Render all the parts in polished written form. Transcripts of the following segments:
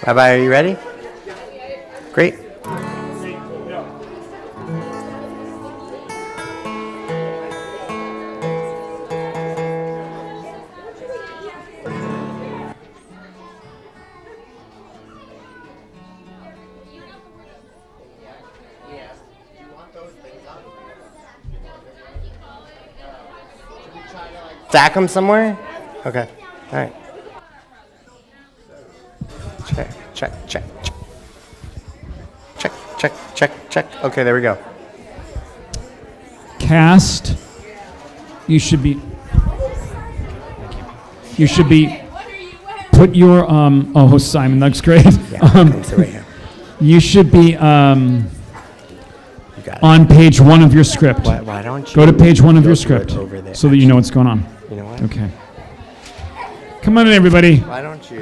Rabbi, are you ready? Great. Stack them somewhere? Okay. All right. Check. Okay, there we go. Cast. You should be. Put your. Oh, Simon, that's great. Yeah, you should be on page 1 of your script. Why don't you go to page 1 of your script over there, so that you know what's going on. You know what? Okay. Come on in, everybody. Why don't you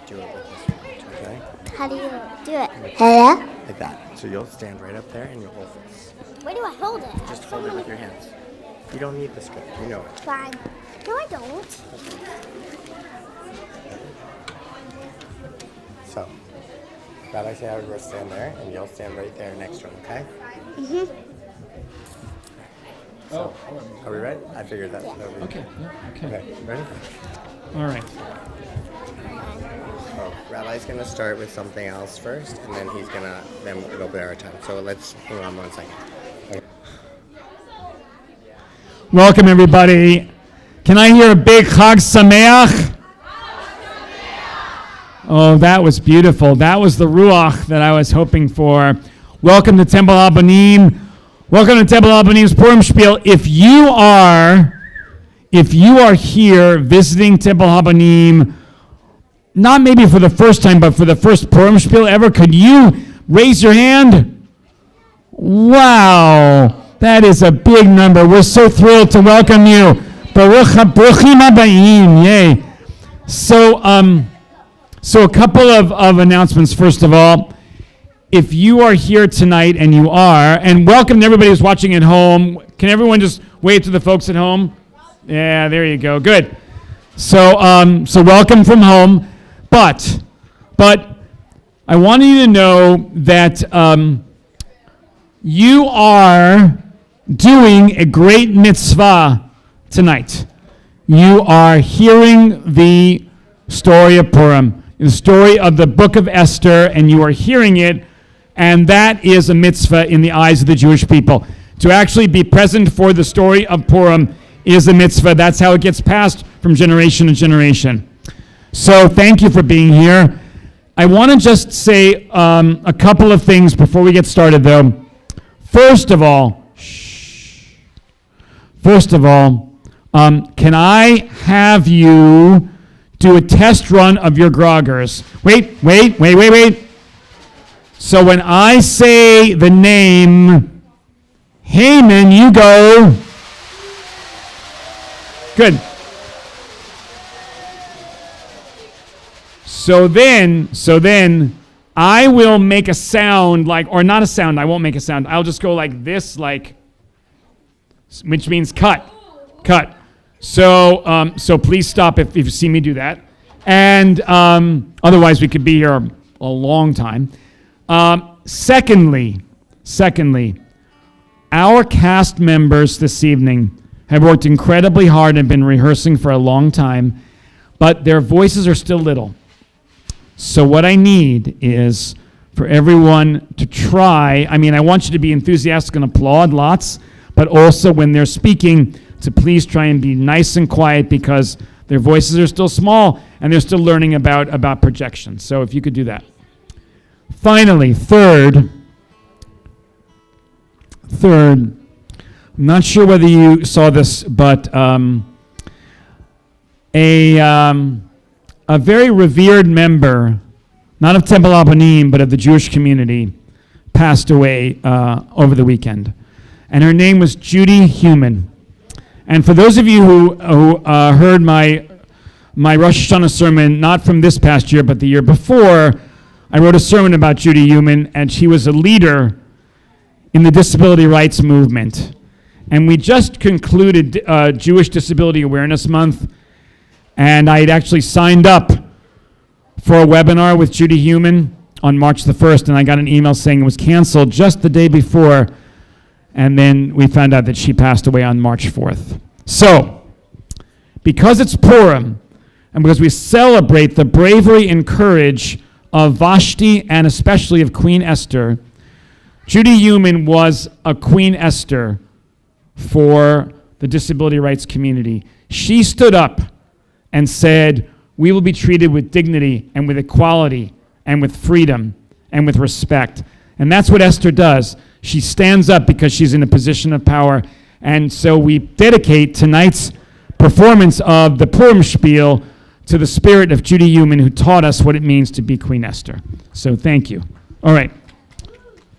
do it with this one, okay? How do you do it? Hello? Like that. So you'll stand right up there and you'll hold this. Where do I hold it? Just hold it with your hands. You don't need the script. You know it. Fine. No, I don't. So, Rabbi say I would stand there, and you'll stand right there next to him, okay? Mm-hmm. So, are we ready? I figured that would be Okay. Okay, ready? All right. So, Rabbi's going to start with something else first, and then then it'll be our time. So let's, hang on 1 second. Okay. Welcome, everybody. Can I hear a big Chag Sameach? Oh, that was beautiful. That was the Ruach that I was hoping for. Welcome to Temple Abanim. Welcome to Temple Abanim's Purim Shpiel. If you are here visiting Temple Abanim, not maybe for the first time, but for the first Purim Shpiel ever, could you raise your hand? Wow, that is a big number. We're so thrilled to welcome you. Baruchim habayim, yay. So a couple of announcements. First of all, if you are here tonight, and you are, and welcome to everybody who's watching at home. Can everyone just wave to the folks at home? Yeah, there you go. Good. So welcome from home. But I want you to know that you are doing a great mitzvah tonight. You are hearing the story of Purim, the story of the book of Esther, and you are hearing it, and that is a mitzvah in the eyes of the Jewish people. To actually be present for the story of Purim is a mitzvah. That's how it gets passed from generation to generation. So thank you for being here. I want to just say a couple of things before we get started, though. First of all, can I have you do a test run of your groggers? Wait. So when I say the name Haman, you go. Good. So then I will make a sound or not a sound, I won't make a sound. I'll just go like this, which means cut. So please stop if you see me do that. And otherwise we could be here a long time. Secondly, our cast members this evening have worked incredibly hard and been rehearsing for a long time, but their voices are still little. So what I need is for everyone to try. I want you to be enthusiastic and applaud lots, but also when they're speaking, to please try and be nice and quiet because their voices are still small and they're still learning about projection. So if you could do that. Finally, third, I'm not sure whether you saw this, but a very revered member, not of Temple Abanim, but of the Jewish community, passed away over the weekend. And her name was Judy Human. And for those of you who heard my Rosh Hashanah sermon, not from this past year, but the year before, I wrote a sermon about Judy Human, and she was a leader in the disability rights movement. And we just concluded Jewish Disability Awareness Month, and I had actually signed up for a webinar with Judy Heumann on March the 1st, and I got an email saying it was canceled just the day before, and then we found out that she passed away on March 4th. So, because it's Purim, and because we celebrate the bravery and courage of Vashti and especially of Queen Esther, Judy Heumann was a Queen Esther for the disability rights community. She stood up and said, we will be treated with dignity and with equality and with freedom and with respect. And that's what Esther does. She stands up because she's in a position of power. And so we dedicate tonight's performance of the Purim Shpiel to the spirit of Judy Heumann, who taught us what it means to be Queen Esther. So thank you. All right.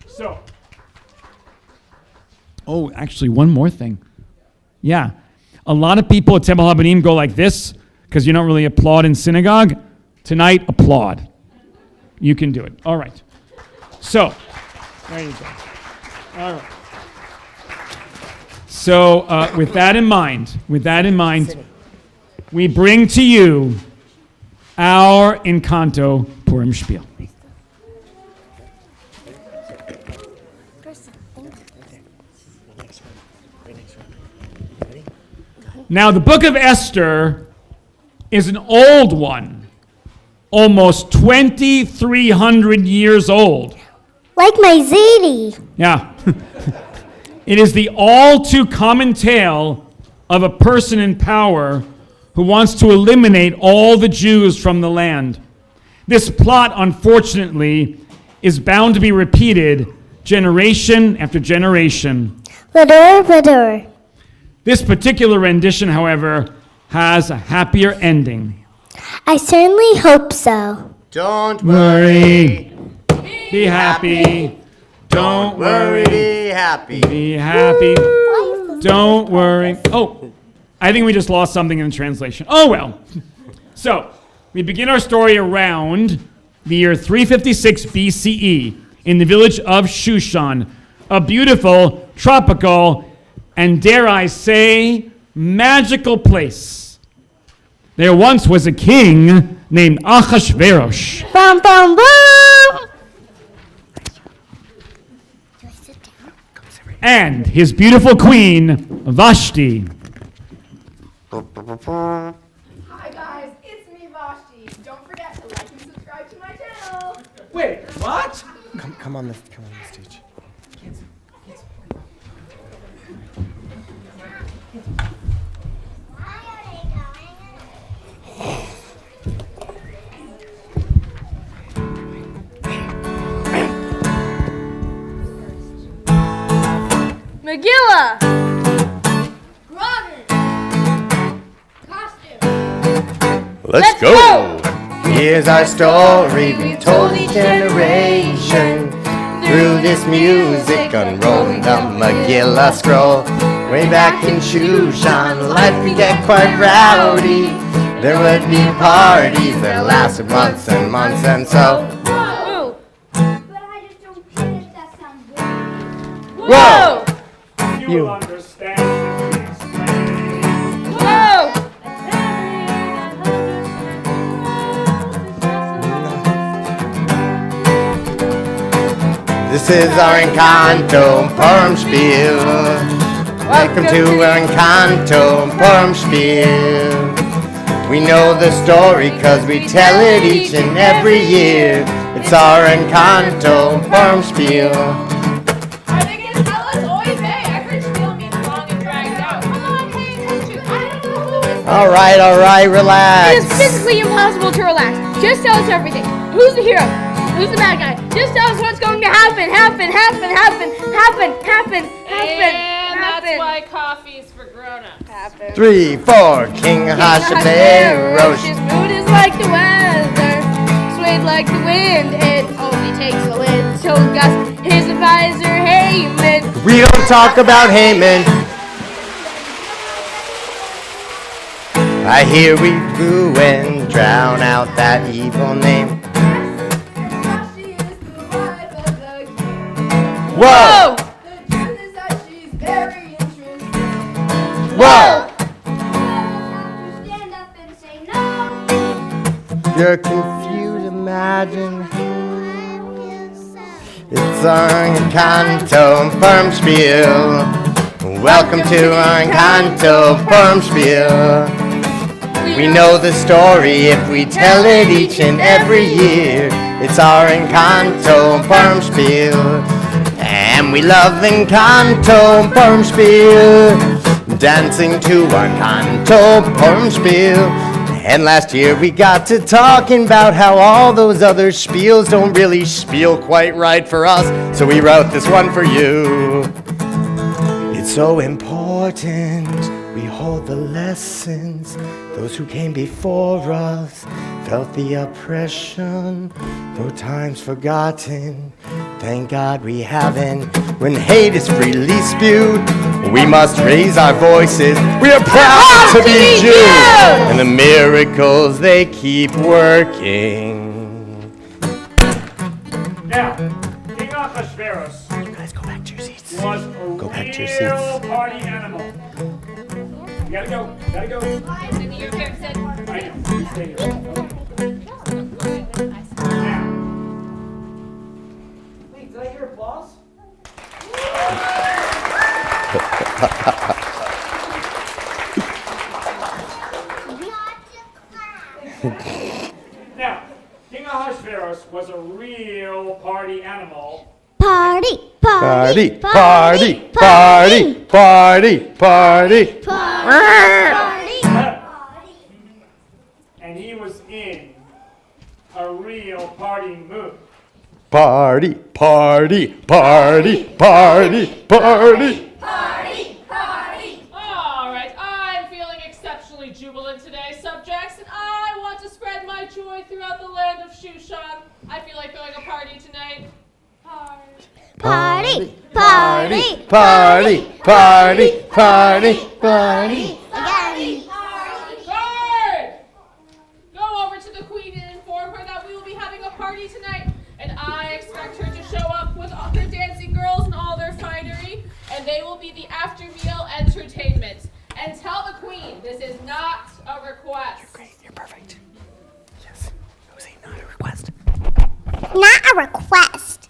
So, actually, one more thing. Yeah. A lot of people at Temple Habanim go like this because you don't really applaud in synagogue. Tonight, applaud. You can do it. All right. So, there you go. All right. So, with that in mind, we bring to you our Encanto Purim Shpiel. Now, the book of Esther is an old one, almost 2,300 years old. Like my ziti. Yeah. It is the all too common tale of a person in power who wants to eliminate all the Jews from the land. This plot, unfortunately, is bound to be repeated generation after generation. Vador. This particular rendition, however, has a happier ending. I certainly hope so. Don't Worry. Be happy. Don't worry. Be happy. Be happy. Don't worry. Oh, I think we just lost something in the translation. Oh, well. So, we begin our story around the year 356 BCE in the village of Shushan, a beautiful, tropical, and dare I say, magical place. There once was a king named Achashverosh. Bum, bum, bum. And his beautiful queen, Vashti. Hi guys, it's me Vashti. Don't forget to like and subscribe to my channel. Wait, what? Come on the stage. Megillah! Robin! Costume! Let's go! Here's our story we told each generation. Through this music, unrolling the Megillah scroll. Way back in Shushan, life could get quite rowdy. There would be parties that lasted months and months, and so. Whoa! But I just don't get it. That sounds good. Whoa! You will understand. Whoa! This is our Encanto Purim Shpiel. Welcome to our Encanto Purim Shpiel. We know the story cause we tell it each and every year. It's our Encanto Purim Shpiel. Are they gonna tell us oy vey? I heard Shpiel means long and dragged out. Come on, pay attention. I don't know who is. Alright, It relax. is physically impossible to relax. Just tell us everything. Who's the hero? Who's the bad guy? Just tell us what's going to happen. And that's why coffee's for grown-ups. 3, 4, King Hashverosh. His mood is like the weather, swayed like the wind. It only takes a little gust. His advisor Haman. We don't talk about Haman. I hear we boo and drown out that evil name. She is the wife of the king. Whoa! The truth is that she's very interesting. Whoa! Stand up and say no. You're confused It's our Encanto Purim Shpiel. Welcome to our Encanto Purim Shpiel. We know the story if we tell it each and every year. It's our Encanto Purim Shpiel. And we love Encanto Purim Shpiel. Dancing to our Encanto Purim Shpiel. And last year we got to talking about how all those other spiels don't really spiel quite right for us. So we wrote this one for you. It's so important we hold the lessons. Those who came before us felt the oppression, no times forgotten. Thank God we haven't. When hate is freely spewed, we must raise our voices. We are proud to be Jews, and the miracles they keep working. Now, King Ahasuerus You guys go back to your seats. was a back to your real party animal. You gotta go. Gotta go. I know. You stay here. Now. Wait, did I hear applause? Now, King Ahasuerus was a real party animal. Party, Party, party, party, party, party. party. And he was in a real party mood. Party, party, party, party, party. All right, I'm feeling exceptionally jubilant today, subjects, and I want to spread my joy throughout the land of Shushan. I feel like throwing a party tonight. Party, Party, party, party, party, party. Again. Guard! Go over to the queen and inform her that we will be having a party tonight, and I expect her to show up with all her dancing girls and all their finery, and they will be the after-meal entertainment. And tell the queen this is not a request. You're perfect. Yes. It was not a request. Not a request.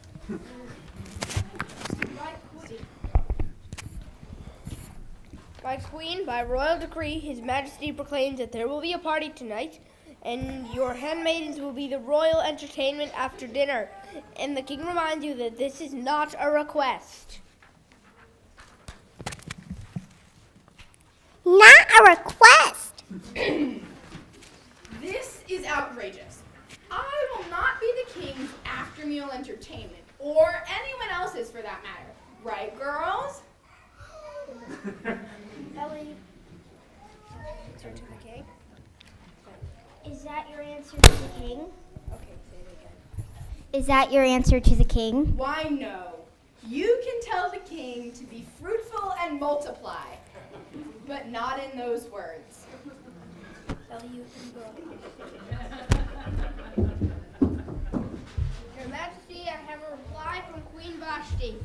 My queen, by royal decree, His Majesty proclaims that there will be a party tonight, and your handmaidens will be the royal entertainment after dinner. And the king reminds you that this is not a request. Not a request. This is outrageous. I will not be the king's after-meal entertainment, or anyone else's for that matter. Right, girls? Ellie. Answer to the king. Is that your answer to the king? Okay, say it again. Is that your answer to the king? Why, no. You can tell the king to be fruitful and multiply, but not in those words. Ellie, you can go. Your Majesty, I have a reply from Queen Vashti.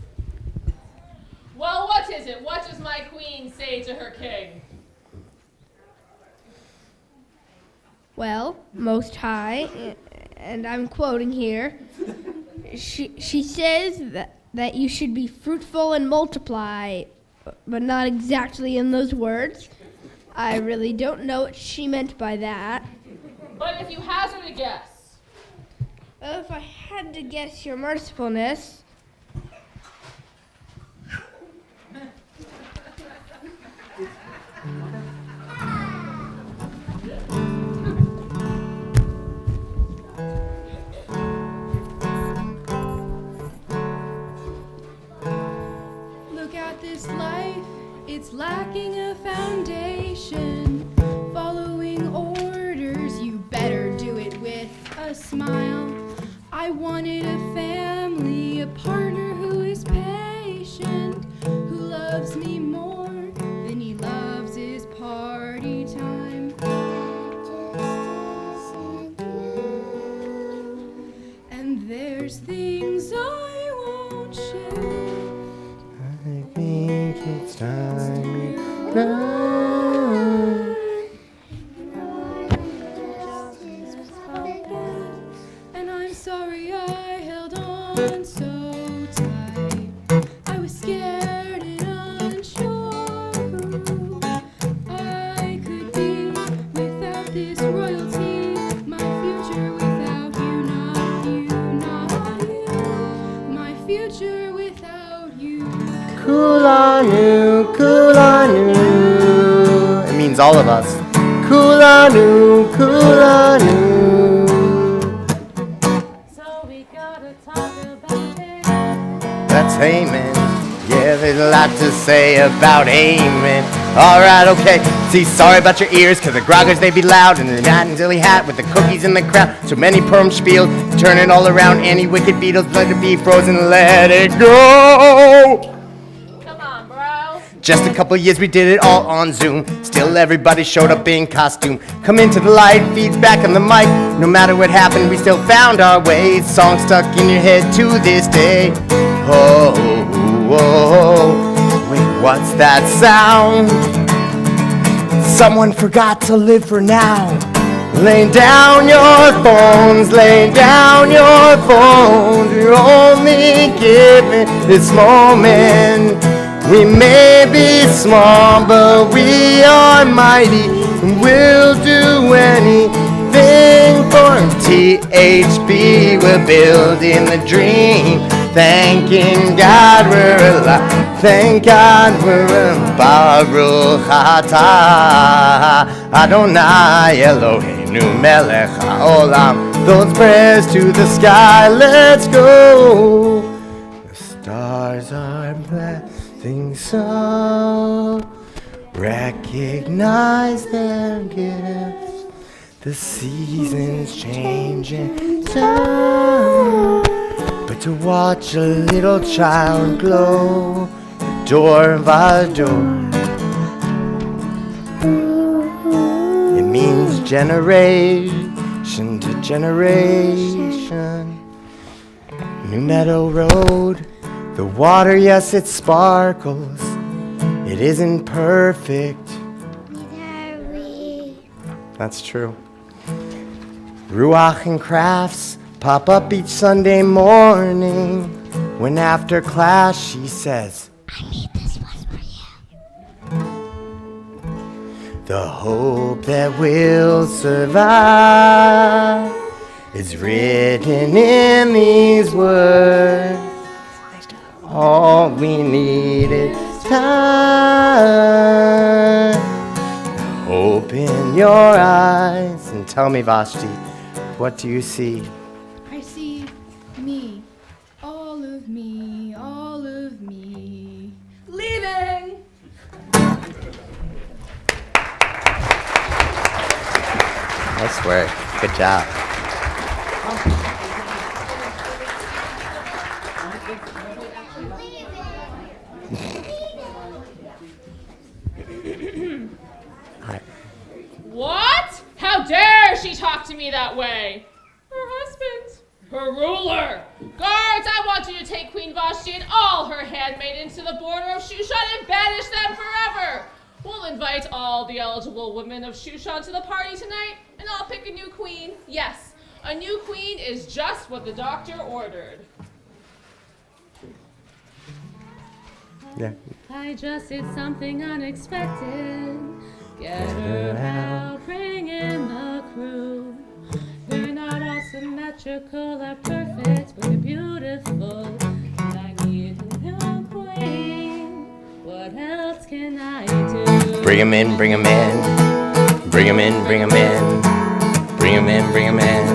Well, what is it? What does my queen say to her king? Well, Most High, and I'm quoting here, she says that you should be fruitful and multiply, but not exactly in those words. I really don't know what she meant by that. But if you hazard a guess. Well, if I had to guess, your mercifulness, Look at this life, it's lacking a foundation. Following orders, you better do it with a smile. I wanted a family, a partner who is patient, who loves me more than he loves his party time. And there's things I won't share. I think it's time. And I'm sorry I held on so means all of us. Kulanu, kulanu. So we gotta talk about it. That's Haman. Yeah, there's a lot to say about Haman. Alright, okay. See, sorry about your ears, cause the groggers they be loud, and the Latin silly hat with the cookies in the crowd. So many Purim Shpiel, turn it all around. Any wicked Beatles, let it be frozen, let it go. Come on, bro. Just a couple years we did it all on Zoom. Still everybody showed up in costume. Come into the light, feeds back on the mic. No matter what happened, we still found our way. Song stuck in your head to this day. Oh, oh, wait, what's that sound? Someone forgot to live for now. Lay down your phones, lay down your phones. You're only given this moment. We may be small, but we are mighty, and we'll do anything for THB. We're building the dream, thanking God we're alive. Thank God we're alive. Baruch atah Adonai Eloheinu melech haolam. Those prayers to the sky, let's go. The stars are blessing, so recognize their gifts. The seasons changing time, but to watch a little child glow, door by door, it means generation to generation. New Meadow Road, the water, yes, it sparkles. It isn't perfect. That's true. Ruach and crafts pop up each Sunday morning, when after class she says, I need this one for you. The hope that we'll survive is written in these words. All we need is time. Open your eyes and tell me, Vashti, what do you see? I see me, all of me, all of me. Leaving. Nice work. Good job. What? How dare she talk to me that way? Her husband. Her ruler. Guards, I want you to take Queen Vashti and all her handmaidens to the border of Shushan and banish them forever. We'll invite all the eligible women of Shushan to the party tonight, and I'll pick a new queen. Yes, a new queen is just what the doctor ordered. Yeah. I just did something unexpected. Get her out, bring in the crew. You're not all symmetrical or perfect, but you're beautiful. And I need a new queen. What else can I do? Bring him in, bring him in. Bring him in, bring him in. Bring him in, bring him in.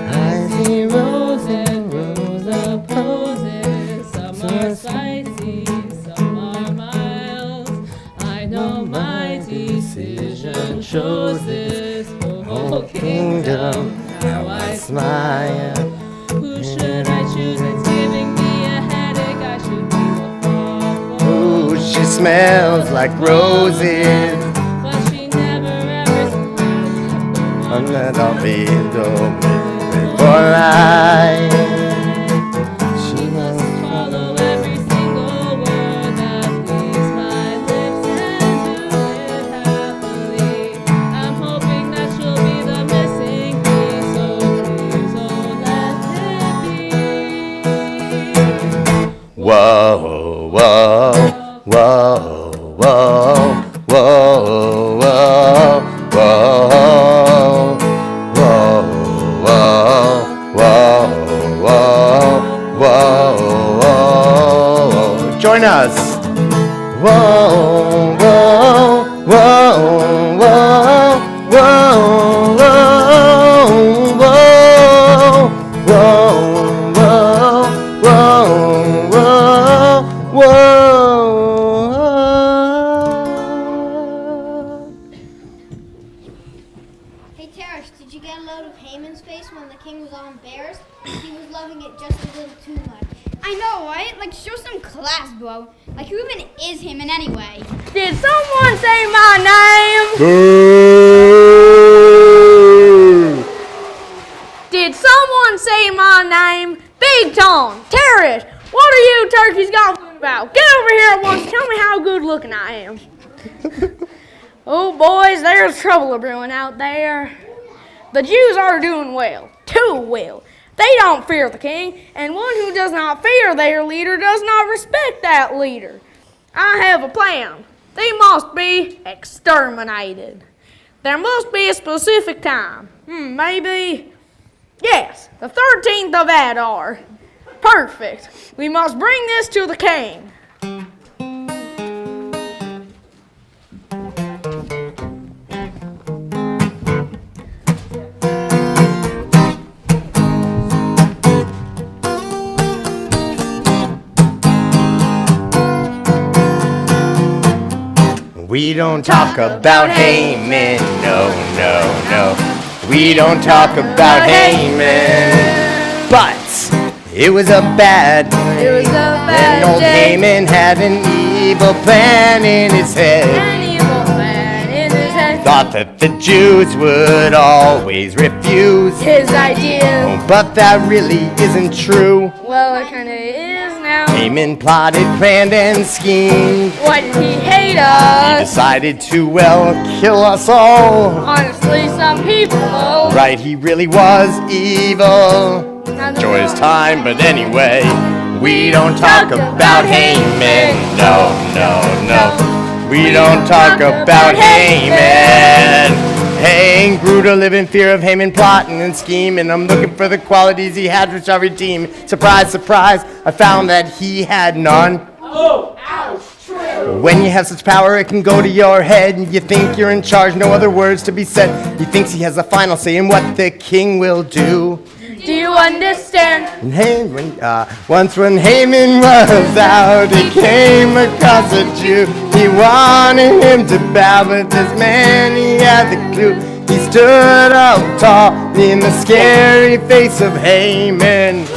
I see rows and rows of poses. Some are spicy, some are mild. I know my decision shows this whole kingdom. How I smile. Who should I choose? It's giving me a headache. I should be a Ooh, she smells like roses. but she never ever smiles. I'm gonna be for life. She must follow every single word that leaves my lips and do it happily. I'm hoping that she'll be the missing piece, so please, oh, let it be. Whoa, whoa, whoa, whoa, whoa, whoa, whoa, whoa, whoa, whoa, whoa, whoa. Join us. whoa, whoa, whoa, whoa, whoa, whoa, whoa, whoa, whoa, whoa, whoa. Hey, Tarish, did you get a load of Haman's face when the king was all embarrassed? He was loving it just a little too much. I know, right? Like, show some class, bro. Like, who even is Haman anyway? Did someone say my name? Boo! Did someone say my name? Big Tom, Terrace, what are you turkeys gobbling about? Get over here at once. Tell me how good looking I am. Oh, boys, there's trouble brewing out there. The Jews are doing well, too well. They don't fear the king, and one who does not fear their leader does not respect that leader. I have a plan. They must be exterminated. There must be a specific time. Maybe, yes, the 13th of Adar. Perfect. We must bring this to the king. We don't talk about Haman, no, no, no. We don't talk about Haman, but it was a bad day. It was a bad and old day. Haman had an evil plan in his head. An evil man in his head. Thought that the Jews would always refuse. His idea. Oh, but that really isn't true. Well, it kinda is now. Haman plotted, planned, and schemed. Why did he hate He us? decided to, well, kill us all. Honestly, some people. Right, he really was evil. Enjoy his time, but anyway, we don't talk about Haman. No, no, no. We don't talk about Haman. Haman grew to live in fear of Haman plotting and scheming. I'm looking for the qualities he had which I redeem. Surprise, surprise, I found that he had none. Oh, ouch, true. When you have such power, it can go to your head. You think you're in charge, no other words to be said. He thinks he has the final say in what the king will do. Do you understand? And once when Haman was out, he came across a Jew. He wanted him to bow, but this man, he had the clue. He stood up tall in the scary face of Haman.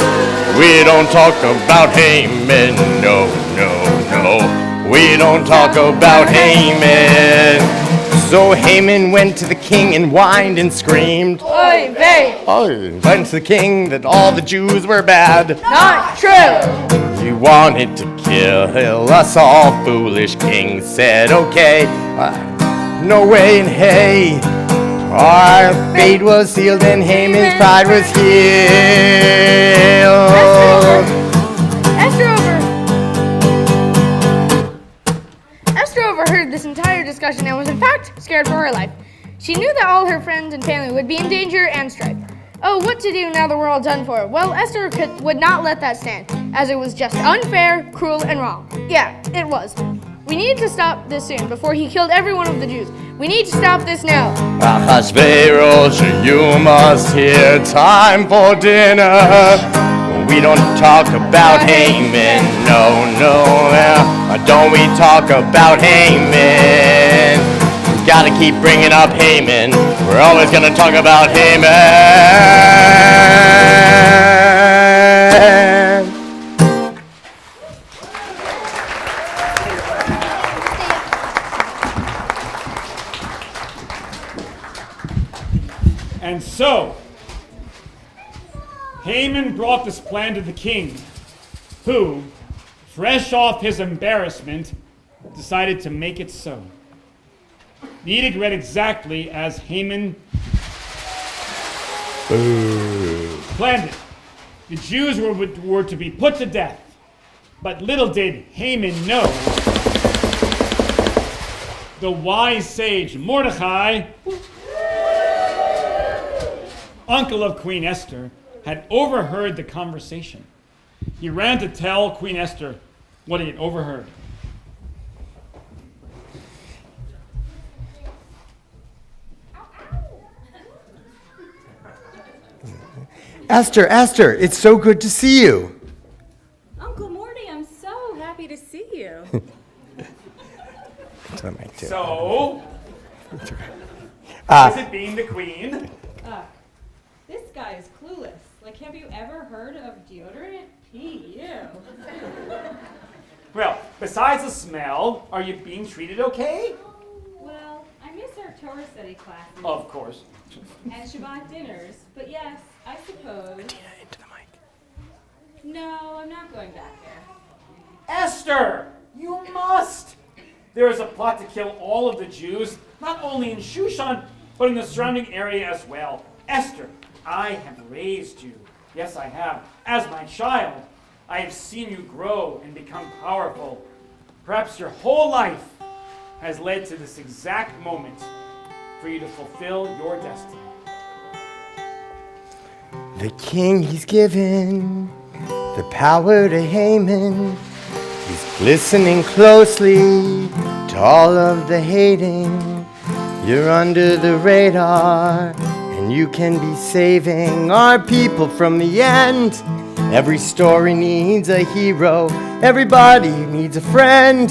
We don't talk about Haman, no, no, no. We don't talk about Haman. So Haman went to the king and whined and screamed. Oy vey. Went to the king that all the Jews were bad. Not true. He wanted to kill us all. Foolish king said, okay, no way in hey. Our fate was sealed and Haman's pride was healed. Esther overheard this entire discussion and was in fact scared for her life. She knew that all her friends and family would be in danger and strife. Oh, what to do now the world's done for? Well, Esther would not let that stand, as it was just unfair, cruel, and wrong. Yeah, it was. We needed to stop this soon, before he killed every one of the Jews. We need to stop this now. Ahasuerus, you must hear, time for dinner. We don't talk about Haman, no, no. Don't we talk about Haman? Gotta keep bringing up Haman. We're always gonna talk about Haman. And so, Haman brought this plan to the king, who, fresh off his embarrassment, decided to make it so. The edict read exactly as Haman planned it. The Jews were to be put to death. But little did Haman know, the wise sage Mordecai, uncle of Queen Esther, had overheard the conversation. He ran to tell Queen Esther what he had overheard. Esther, Esther, it's so good to see you. Uncle Morty, I'm so happy to see you. So, is it being the queen? This guy is clueless. Like, have you ever heard of deodorant? Ew. Well, besides the smell, are you being treated okay? Well, I miss our Torah study classes. Of course. And Shabbat dinners. But yes, I suppose. Tina, into the mic. No, I'm not going back there. Esther, you must. There is a plot to kill all of the Jews, not only in Shushan, but in the surrounding area as well. Esther, I have raised you. Yes, I have. As my child, I have seen you grow and become powerful. Perhaps your whole life has led to this exact moment for you to fulfill your destiny. The king, he's given the power to Haman. He's listening closely to all of the hating. You're under the radar, and you can be saving our people from the end. Every story needs a hero. Everybody needs a friend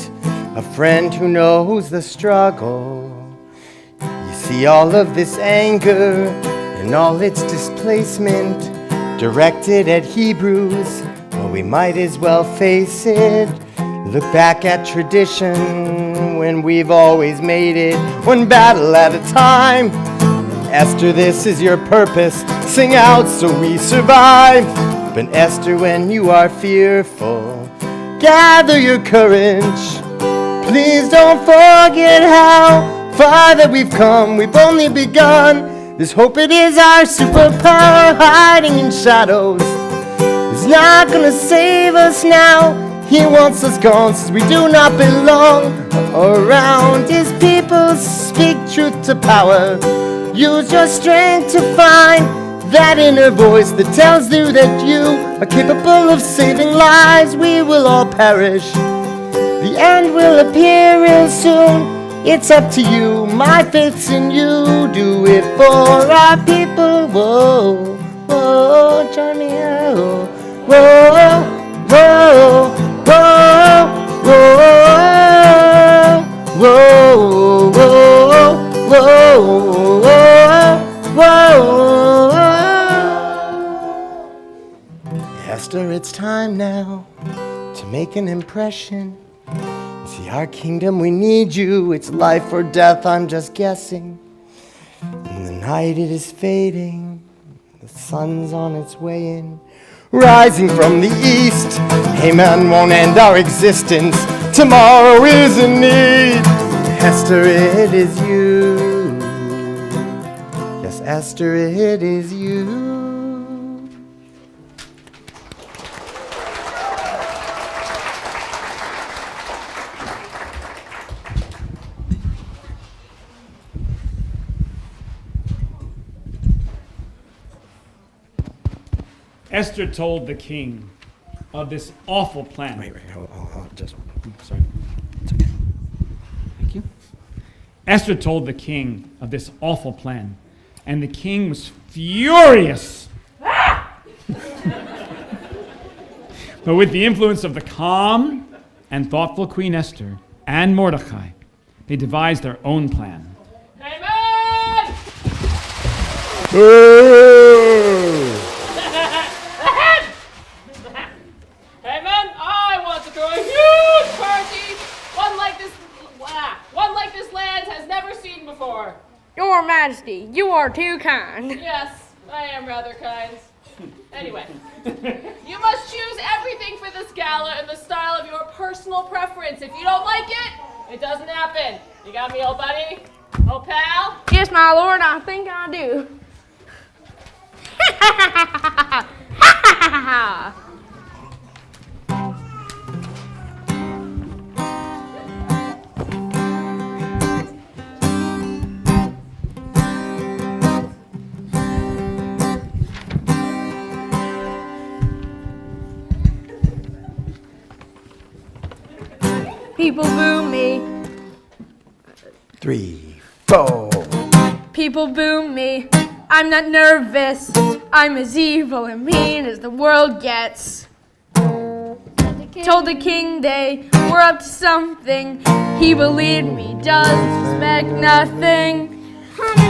who knows the struggle. You see all of this anger and all its displacement directed at Hebrews. Well, we might as well face it. Look back at tradition when we've always made it one battle at a time. Esther, this is your purpose. Sing out so we survive. But Esther, when you are fearful, gather your courage. Please don't forget how far that we've come. We've only begun. This hope, it is our superpower hiding in shadows. He's not gonna save us now. He wants us gone, since we do not belong around his people. Speak truth to power. Use your strength to find that inner voice that tells you that you are capable of saving lives. We will all perish. The end will appear real soon. It's up to you. My faith's in you. Do it for our people. Whoa, whoa, join me out. Whoa, whoa, whoa, whoa, whoa, whoa, whoa, whoa, whoa. Esther, it's time now to make an impression. See, our kingdom, we need you. It's life or death, I'm just guessing. And the night, it is fading. The sun's on its way in. Rising from the east, Haman won't end our existence. Tomorrow is in need. Esther, it is you. Yes, Esther, it is you. Esther told the king of this awful plan. Wait, just, sorry. It's okay. Thank you. Esther told the king of this awful plan, and the king was furious. But with the influence of the calm and thoughtful Queen Esther and Mordecai, they devised their own plan. Haman! Haman, I want to throw a huge party, one like this land has never seen before. Your Majesty, you are too kind. Yes, I am rather kind. Anyway, you must choose everything for this gala in the style of your personal preference. If you don't like it, it doesn't happen. You got me, old buddy? Old pal? Yes, my lord, I think I do. People boo me. 3, 4. People boo me. I'm not nervous. I'm as evil and mean as the world gets. Told the king they were up to something. He believed me, does suspect nothing.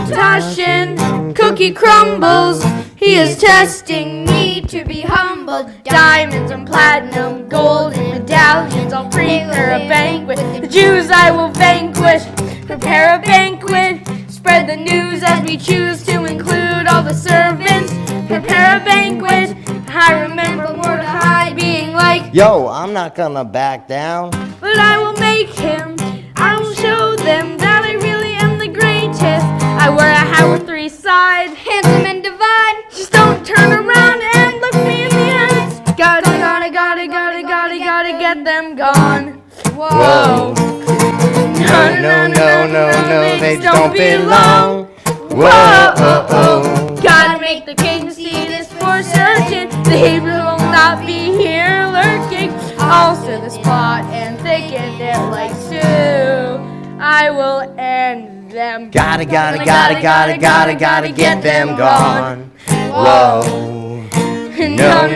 Tashin, cookie crumbles. He is testing me to be humbled. Diamonds and platinum, gold and medallions. I'll prepare a banquet. The Jews I will vanquish. Prepare a banquet. Spread the news as we choose to include all the servants. Prepare a banquet. I remember Mordecai being like, Yo, I'm not gonna back down. but I will make him. I will show them that I really am the greatest. I wear a hat with 3 sides, handsome and divine. Just don't turn around and look me in the eyes. Gotta get them gone. Whoa. No, they don't belong. Whoa. Gotta make the king see this for certain. The Hebrews will not be here lurking. Also this plot and thicken it like stew. I will end them. Gotta get them gone. Whoa. No,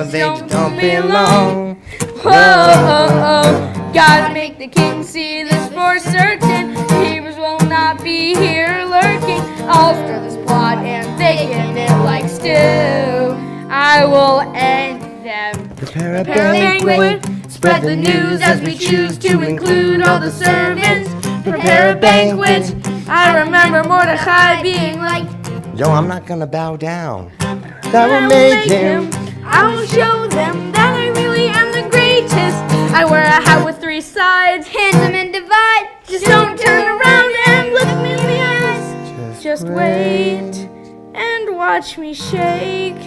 they don't belong. Whoa. Gotta make the king see this for certain. The Hebrews will not be here lurking. I'll stir this plot and thicken it like stew. I will end them. Prepare a banquet. Spread the news as we choose to include all the servants. Prepare a banquet. I remember Mordecai being like, Yo, I'm not gonna bow down. That will make him. I will show them that I really am the greatest. I wear a hat with 3 sides, handsome and divine. Just don't turn around and look me in the eyes. Just wait and watch me shake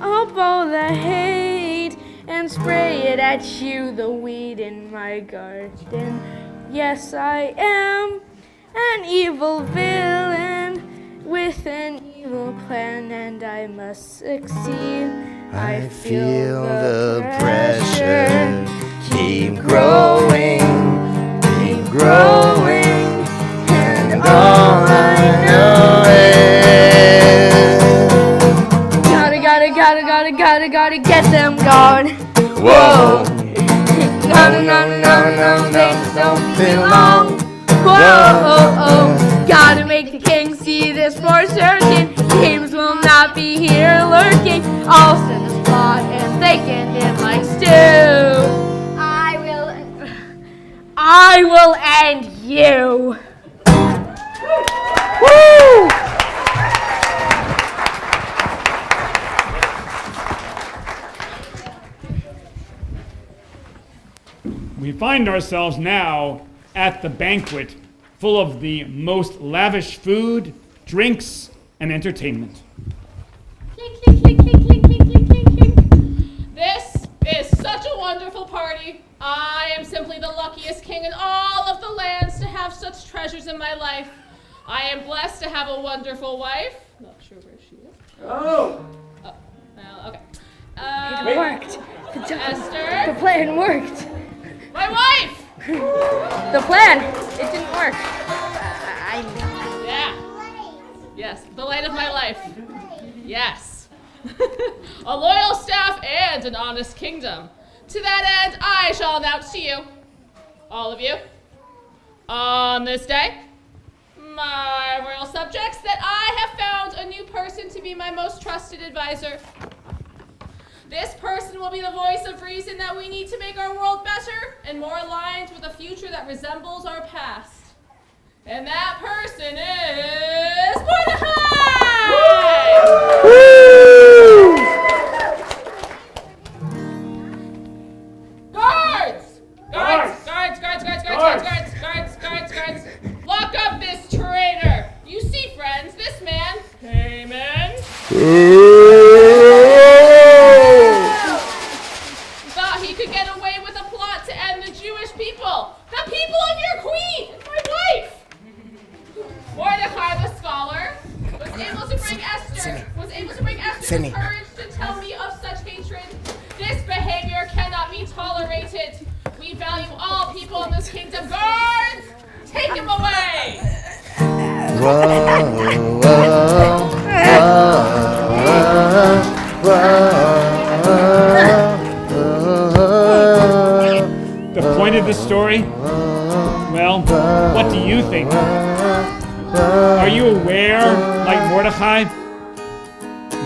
up all the hate and spray it at you, the weed in my garden. Yes, I am an evil villain with an evil plan, and I must succeed. I feel the pressure. Keep growing, and all I know is Gotta get them gone. whoa. No, they don't belong. Whoa. Gotta make the king see this for certain. Games will not be here lurking. I'll send this plot and thicken it like stew. I will end you. Woo! We find ourselves now at the banquet, full of the most lavish food, drinks, and entertainment. This is such a wonderful party. I am simply the luckiest king in all of the lands to have such treasures in my life. I am blessed to have a wonderful wife. Not sure where she is. Oh! Well, okay. It worked. Esther. The plan worked. My wife! The plan, it didn't work. Yeah. Yes, the light of my life. Yes. A loyal staff and an honest kingdom. To that end, I shall announce to you, all of you, on this day, my royal subjects, that I have found a new person to be my most trusted advisor. This person will be the voice of reason that we need to make our world better and more aligned with a future that resembles our past. And that person is Mordecai! Woo! Guards! Lock up this traitor! You see, friends, this man came in. Thought he could get away with a plot to end the Jewish people. The people of your queen, my wife. Mordecai the scholar was able to bring Esther to courage to tell me of such hatred. This behavior cannot be tolerated. We value all people in this kingdom. Guards, take him away. Whoa. The point of the story? Well, what do you think? Are you aware, like Mordecai,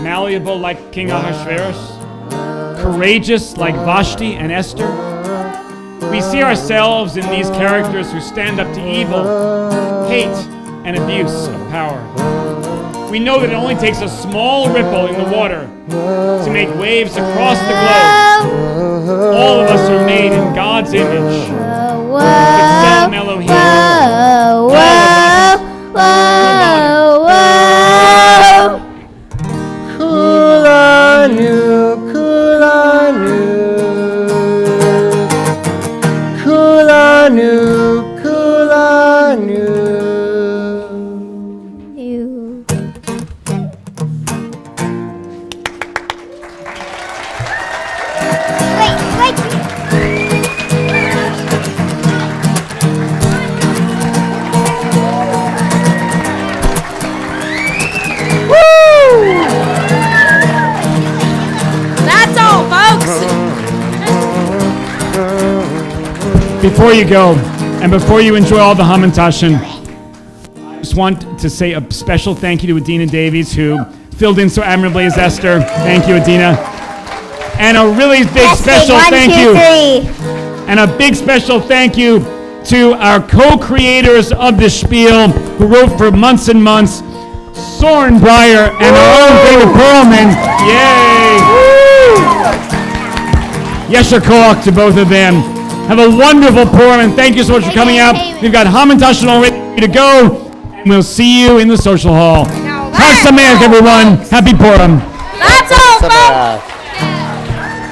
malleable like King Ahasuerus, courageous like Vashti and Esther? We see ourselves in these characters who stand up to evil, hate, and abuse of power. We know that it only takes a small ripple in the water to make waves across the globe. All of us are made in God's image. B'Tselem Elohim. All of us. Kulanu, kulanu, kulanu, kulanu. That's all, folks. Before you go, and before you enjoy all the Hamantashen, I just want to say a special thank you to Adina Davies, who filled in so admirably as Esther. Thank you, Adina. And a really big special thank you. And a big special thank you to our co-creators of the Shpiel, who wrote for months and months, Soren Breyer and our own David Perlman. Yay! Yesher Koach to both of them. Have a wonderful Purim, and thank you so much for coming out. We've got Hamantashen all ready to go, and we'll see you in the social hall. Chag Sameach, everyone. Happy Purim. That's all, folks.